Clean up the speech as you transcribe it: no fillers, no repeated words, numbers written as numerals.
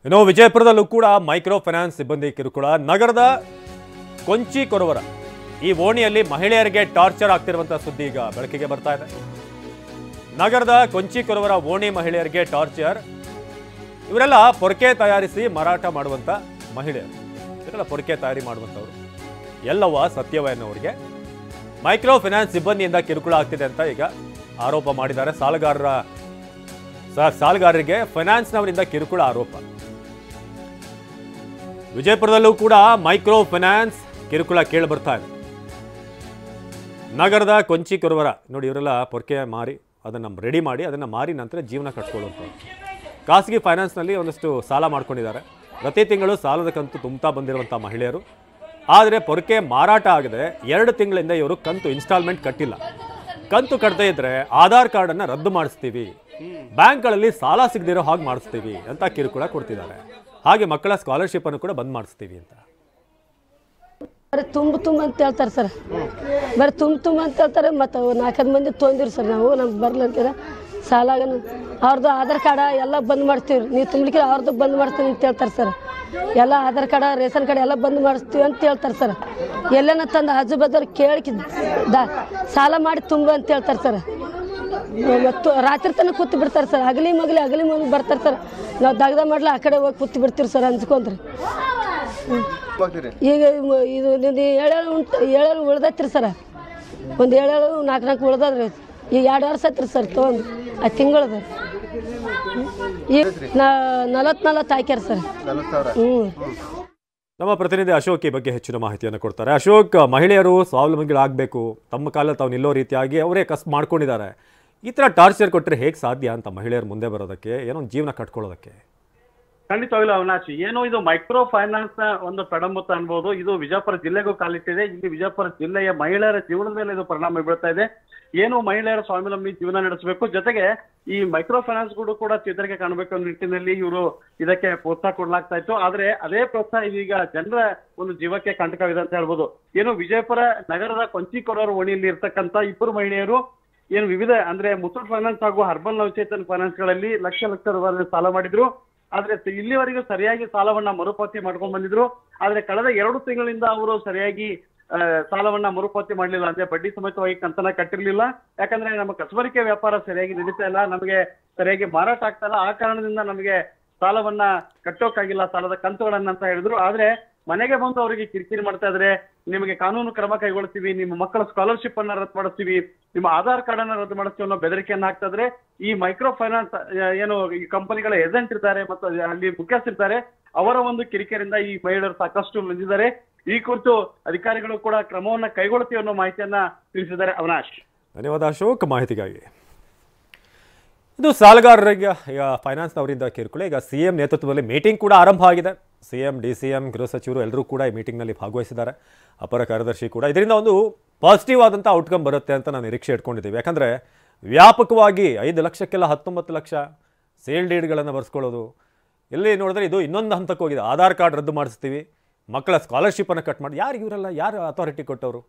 ಇನ್ನು ವಿಜಯಪುರದಲ್ಲೂ ಕೂಡ micro finance ಸಿಬ್ಬಂದಿ ಕಿರುಕುಳ. ನಗರದ ಕೊಂಚಿ ಕೊರವರ ಈ ಓಣಿಯಲ್ಲಿ ಮಹಿಳೆಯರಿಗೆ ಟಾರ್ಚರ್ ಆಗ್ತಿರುವಂತಹ ಸುದ್ದಿ ಈಗ ಬೆಳಕಿಗೆ ಬರ್ತಾ ಇದೆ. ನಗರದ ಕೊಂಚಿ ಕೊರವರ ಓಣಿ ಮಹಿಳೆಯರಿಗೆ ಟಾರ್ಚರ್. ಇವರೆಲ್ಲ ಪೊರಕೆ ತಯಾರಿಸಿ ಮಾರಾಟ ಮಾಡುವಂತ ಮಹಿಳೆಯರು, ಇವರೆಲ್ಲ ಪೊರಕೆ ತಯಾರಿ ಮಾಡುವಂಥವ್ರು. ಎಲ್ಲವ ಸತ್ಯವ ಎನ್ನುವರಿಗೆ ಮೈಕ್ರೋ ಫೈನಾನ್ಸ್ ಸಿಬ್ಬಂದಿಯಿಂದ ಕಿರುಕುಳ ಆಗ್ತಿದೆ ಅಂತ ಈಗ ಆರೋಪ ಮಾಡಿದ್ದಾರೆ. ಸಾಲಗಾರರಿಗೆ ಫೈನಾನ್ಸ್ನವರಿಂದ ಕಿರುಕುಳ ಆರೋಪ. ವಿಜಯಪುರದಲ್ಲೂ ಕೂಡ ಮೈಕ್ರೋ ಫೈನಾನ್ಸ್ ಕಿರುಕುಳ ಕೇಳಿ ಬರ್ತಾ ಇದೆ. ನಗರದ ಕೊಂಚಿ ಕೊರವರ ನೋಡಿ, ಇವರೆಲ್ಲ ಪೊರಕೆ ಮಾರಿ ಅದನ್ನು ರೆಡಿ ಮಾಡಿ ಅದನ್ನು ಮಾರಿ ನಂತರ ಜೀವನ ಕಟ್ಕೊಳ್ಳುವಂಥವ್ರು. ಖಾಸಗಿ ಫೈನಾನ್ಸ್ನಲ್ಲಿ ಒಂದಷ್ಟು ಸಾಲ ಮಾಡ್ಕೊಂಡಿದ್ದಾರೆ. ಪ್ರತಿ ತಿಂಗಳು ಸಾಲದ ಕಂತು ತುಂಬುತ್ತಾ ಬಂದಿರುವಂಥ ಮಹಿಳೆಯರು. ಆದರೆ ಪೊರಕೆ ಮಾರಾಟ ಆಗದೆ 2 ತಿಂಗಳಿಂದ ಇವರು ಕಂತು ಇನ್ಸ್ಟಾಲ್ಮೆಂಟ್ ಕಟ್ಟಿಲ್ಲ. ಕಂತು ಕಟ್ಟದೇ ಇದ್ರೆ ಆಧಾರ್ ಕಾರ್ಡನ್ನು ರದ್ದು ಮಾಡಿಸ್ತೀವಿ, ಬ್ಯಾಂಕ್ಗಳಲ್ಲಿ ಸಾಲ ಸಿಗದಿರೋ ಹಾಗೆ ಮಾಡಿಸ್ತೀವಿ ಅಂತ ಕಿರುಕುಳ ಕೊಡ್ತಿದ್ದಾರೆ. ಹಾಗೆ ಮಕ್ಕಳ ಸ್ಕಾಲರ್ಶಿಪ್ ಅನ್ನು ಕೂಡ ಬಂದ್ ಮಾಡಿಸ್ತೀವಿ ಅಂತ. ಬರೀ ತುಂಬ ಅಂತ ಹೇಳ್ತಾರೆ ಸರ್, ಬರೀ ತುಂಬ ಅಂತ ಹೇಳ್ತಾರೆ. ಮತ್ತು 4 ಮಂದಿ ತೊಂದಿರಿ ಸರ್, ನಾವು ನಮ್ಗೆ ಬರ್ಲಂತೀರ ಸಾಲಾಗ ಅವ್ರದ್ದು ಆಧಾರ್ ಕಾರ್ಡ ಎಲ್ಲ ಬಂದ್ ಮಾಡ್ತೀವಿ, ನೀವು ತುಂಬಲಿಕ್ಕೆ ಅವ್ರದ್ದು ಬಂದ್ ಮಾಡ್ತೀವಿ ಅಂತ ಹೇಳ್ತಾರೆ ಸರ್. ಎಲ್ಲ ಆಧಾರ್ ಕಾರ್ಡ ರೇಷನ್ ಕಾರ್ಡ್ ಎಲ್ಲ ಬಂದ್ ಮಾಡಿಸ್ತೀವಿ ಅಂತ ಹೇಳ್ತಾರೆ ಸರ್. ಎಲ್ಲನ ತಂದು ಆಜು ಬಾಜು ಕೇಳಿ ಸಾಲ ಮಾಡಿ ತುಂಬ ಅಂತ ಹೇಳ್ತಾರೆ ಸರ್. ಮತ್ತು ರಾತ್ರಿ ತನಕ ಕೂತು ಬಿಡ್ತಾರೆ ಸರ್. ಅಗಲಿ ಮಗಲಿ ಬರ್ತಾರೆ ಸರ್. ನಾವು ದಗ್ದ ಮಾಡ್ಲ ಆ ಕಡೆ ಹೋಗಿ ಕೂತು ಬಿಡ್ತೀವಿ ಸರ್ ಅಂಜ್ಕೊಂಡ್ರಿ. ಈಗ ಇದು ಏಳೇಳು ಉಳ್ದೈತ್ರಿ ಸರ್. ಒಂದು 7-4 ಉಳ್ದದ್ರಿ. ಈಗ 2 ವರ್ಷ ಐತ್ರಿ ಸರ್ ತೊಗೊಂಡು. ಆ ತಿಂಗಳದ ಈಗ 40 ಹಾಕ್ಯಾರ ಸರ್. ನಮ್ಮ ಪ್ರತಿನಿಧಿ ಅಶೋಕ್ ಈ ಬಗ್ಗೆ ಹೆಚ್ಚಿನ ಮಾಹಿತಿಯನ್ನು ಕೊಡ್ತಾರೆ. ಅಶೋಕ್, ಮಹಿಳೆಯರು ಸ್ವಾವಲಂಬಿಗಳಾಗಬೇಕು, ತಮ್ಮ ಕಾಲದಲ್ಲಿ ತಾವು ನಿಲ್ಲೋ ರೀತಿಯಾಗಿ ಅವರೇ ಕಷ್ಟ ಮಾಡ್ಕೊಂಡಿದ್ದಾರೆ. ಈ ಥರ ಟಾರ್ಚರ್ ಕೊಟ್ಟರೆ ಹೇಗೆ ಸಾಧ್ಯ ಅಂತ ಮಹಿಳೆಯರು ಮುಂದೆ ಬರೋದಕ್ಕೆ, ಏನೋ ಜೀವನ ಕಟ್ಕೊಳ್ಳೋದಕ್ಕೆ? ಖಂಡಿತವಾಗ್ಲೂ ಅವಿನಾಶ್, ಏನು ಇದು ಮೈಕ್ರೋ ಫೈನಾನ್ಸ್ ನ ಒಂದು ಪಡಂಬುತ್ತ ಅನ್ಬೋದು. ಇದು ವಿಜಯಪುರ ಜಿಲ್ಲೆಗೂ ಕಾಲಿಟ್ಟಿದೆ. ಇಲ್ಲಿ ವಿಜಯಪುರ ಜಿಲ್ಲೆಯ ಮಹಿಳೆಯರ ಜೀವನದ ಮೇಲೆ ಇದು ಪರಿಣಾಮ ಬೀಳ್ತಾ ಇದೆ. ಏನು ಮಹಿಳೆಯರ ಸ್ವಾವಲಂಬಿ ಜೀವನ ನಡೆಸಬೇಕು, ಜೊತೆಗೆ ಈ ಮೈಕ್ರೋ ಫೈನಾನ್ಸ್ ಕೂಡ ಚೇತರಿಕೆ ಕಾಣಬೇಕು ಅನ್ನೋ ನಿಟ್ಟಿನಲ್ಲಿ ಇವರು ಇದಕ್ಕೆ ಪ್ರೋತ್ಸಾಹ ಕೊಡ್ಲಾಗ್ತಾ ಇತ್ತು. ಆದ್ರೆ ಅದೇ ಪ್ರೋತ್ಸಾಹ ಇದೀಗ ಜನರ ಒಂದು ಜೀವಕ್ಕೆ ಕಂಟಕವಿದೆ ಅಂತ ಹೇಳ್ಬೋದು. ಏನು ವಿಜಯಪುರ ನಗರದ ಕೊಂಚಿ ಕೊರವರ ಓಣಿಯಲ್ಲಿ ಇರ್ತಕ್ಕಂಥ 2 ಮಹಿಳೆಯರು ಏನು ವಿವಿಧ ಅಂದ್ರೆ ಮುತ್ತೂಟ್ ಫೈನಾನ್ಸ್ ಹಾಗೂ ಹರ್ಬಲ್ ನವಚೇತನ್ ಫೈನಾನ್ಸ್ ಗಳಲ್ಲಿ ಲಕ್ಷ ರೂಪಾಯಿ ಸಾಲ ಮಾಡಿದ್ರು. ಆದ್ರೆ ಇಲ್ಲಿವರೆಗೂ ಸರಿಯಾಗಿ ಸಾಲವನ್ನ ಮರುಪಾವತಿ ಮಾಡ್ಕೊಂಡ್ ಬಂದಿದ್ರು. ಆದ್ರೆ ಕಳೆದ 2 ತಿಂಗಳಿಂದ ಅವರು ಸರಿಯಾಗಿ ಸಾಲವನ್ನ ಮರುಪಾವತಿ ಮಾಡ್ಲಿಲ್ಲ, ಅಂದ್ರೆ ಬಡ್ಡಿ ಸಮೇತವಾಗಿ ಕಂತನ ಕಟ್ಟಿರ್ಲಿಲ್ಲ. ಯಾಕಂದ್ರೆ ನಮ್ಮ ಕಸಬರಿಕೆ ವ್ಯಾಪಾರ ಸರಿಯಾಗಿ ನಡೀತಾ ಇಲ್ಲ, ನಮಗೆ ಸರಿಯಾಗಿ ಮಾರಾಟ ಆಗ್ತಾ ಇಲ್ಲ, ಆ ಕಾರಣದಿಂದ ನಮಗೆ ಸಾಲವನ್ನ ಕಟ್ಟೋಕ್ಕಾಗಿಲ್ಲ, ಸಾಲದ ಕಂತುಗಳನ್ನ ಅಂತ ಹೇಳಿದ್ರು. ಆದ್ರೆ ಮನೆಗೆ ಬಂದು ಅವರಿಗೆ ಕಿರಿಕಿರಿ ಮಾಡ್ತಾ ಇದ್ರೆ, ನಿಮಗೆ ಕಾನೂನು ಕ್ರಮ ಕೈಗೊಳ್ತೀವಿ, ನಿಮ್ಮ ಮಕ್ಕಳ ಸ್ಕಾಲರ್ಶಿಪ್ ಅನ್ನ ರದ್ದು ಮಾಡಿಸ್ತೀವಿ, ನಿಮ್ಮ ಆಧಾರ್ ಕಾರ್ಡ್ ಅನ್ನ ರದ್ದು ಮಾಡಿಸ್ತೀವಿ ಅನ್ನೋ ಬೆದರಿಕೆಯನ್ನ ಹಾಕ್ತಾ ಇದ್ರೆ ಈ ಮೈಕ್ರೋ ಫೈನಾನ್ಸ್ ಏನು ಈ ಕಂಪನಿಗಳ ಏಜೆಂಟ್ ಇರ್ತಾರೆ ಮತ್ತು ಅಲ್ಲಿ ಮುಖ್ಯಸ್ಥರಿರ್ತಾರೆ, ಅವರ ಒಂದು ಕಿರಿಕಿರಿಯಿಂದ ಈ ಮಹಿಳೆಯರು ಸಾಕಷ್ಟು ನೊಂದಿದ್ದಾರೆ. ಈ ಕುರಿತು ಅಧಿಕಾರಿಗಳು ಕೂಡ ಕ್ರಮವನ್ನ ಕೈಗೊಳ್ತೀವಿ ಅನ್ನೋ ಮಾಹಿತಿಯನ್ನ ತಿಳಿಸಿದ್ದಾರೆ. ಅವಿನಾಶ್, ಧನ್ಯವಾದ ಅಶೋಕ್ ಮಾಹಿತಿಗಾಗಿ. ಇದು ಸಾಲಗಾರರಿಗೆ ಫೈನಾನ್ಸ್ನವರಿಂದ ಕಿರುಕುಳ. ಈಗ ಸಿಎಂ ನೇತೃತ್ವದಲ್ಲಿ ಮೀಟಿಂಗ್ ಕೂಡ ಆರಂಭ ಆಗಿದೆ. ಸಿಎಂ, ಡಿ.ಸಿ.ಎಂ, ಗೃಹ ಸಚಿವರು ಎಲ್ಲರೂ ಕೂಡ ಈ ಮೀಟಿಂಗ್ನಲ್ಲಿ ಭಾಗವಹಿಸಿದ್ದಾರೆ. ಅಪರ ಕಾರ್ಯದರ್ಶಿ ಕೂಡ. ಇದರಿಂದ ಒಂದು ಪಾಸಿಟಿವ್ ಆದಂಥ ಔಟ್ಕಮ್ ಬರುತ್ತೆ ಅಂತ ನಾವು ನಿರೀಕ್ಷೆ ಇಟ್ಕೊಂಡಿದ್ದೀವಿ. ಯಾಕಂದರೆ ವ್ಯಾಪಕವಾಗಿ 5 ಲಕ್ಷಕ್ಕೆಲ್ಲ 19 ಲಕ್ಷ ಸೇಲ್ ಡೀಡ್ಗಳನ್ನು ಬರ್ಸ್ಕೊಳ್ಳೋದು, ಎಲ್ಲಿ ನೋಡಿದ್ರೆ ಇದು ಇನ್ನೊಂದು ಹಂತಕ್ಕೆ ಹೋಗಿದೆ. ಆಧಾರ್ ಕಾರ್ಡ್ ರದ್ದು ಮಾಡಿಸ್ತೀವಿ, ಮಕ್ಕಳ ಸ್ಕಾಲರ್ಶಿಪ್ಪನ್ನು ಕಟ್ ಮಾಡಿ. ಯಾರು ಇವರೆಲ್ಲ, ಯಾರು ಅಥಾರಿಟಿ ಕೊಟ್ಟವರು?